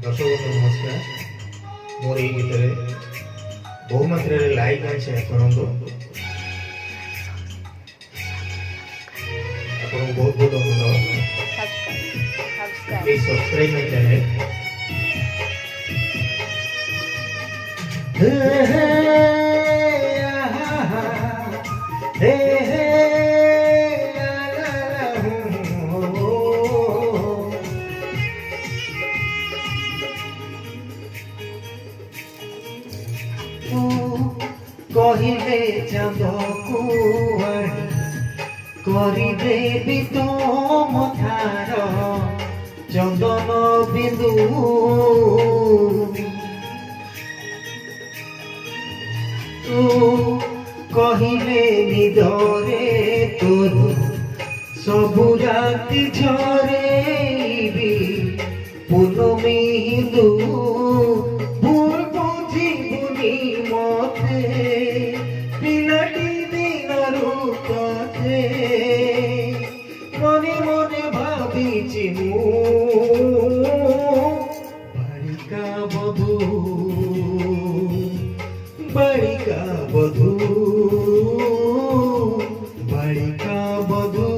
दर्शक बंधु नमस्कार। मोर ये गीत बहु मात्रा लाइक आए शुणु आपको बहुत बहुत धन्यवाद। Please subscribe my channel. कहिले चाँदको करिदेवी तो मथार चंदन बिंदु तू कहिले निदरे तोर सबु राति झरेबी पूनमी हिंदू भूल बुझिबुनी मते पिलाटी दिनरु कथे मने मने भाबिछि मु बालिका बधू बालिका बधू बालिका बधू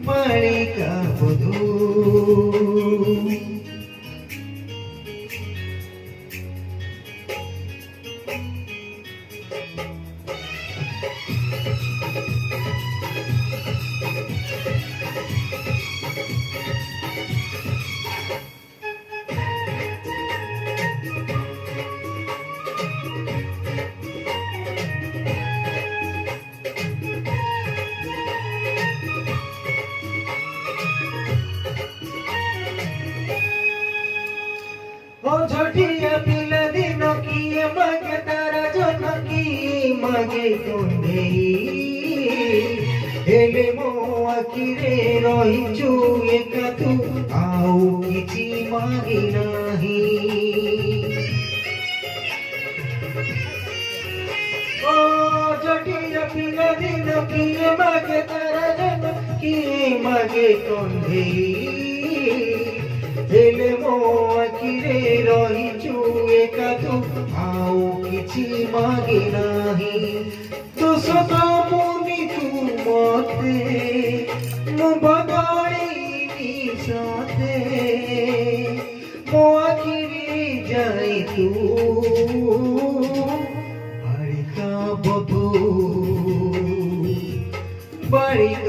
बालिका बधू। झटिया पिला दिन किए मागे तारा जन की मागे कंधेई हेले मो आखिरे रहिचु एका तू आउ किछि मागी नाही। ओ झटिया पिला दिन किए मागे तारा जन की मागे कंधेई हेले मो आखिरे रहिचु एका तू आउ किछि मागे नाही। दोष तो मुनि तू मते मु बदलिनी सते मो आखिरे जाई तू बालिका बधू बालिका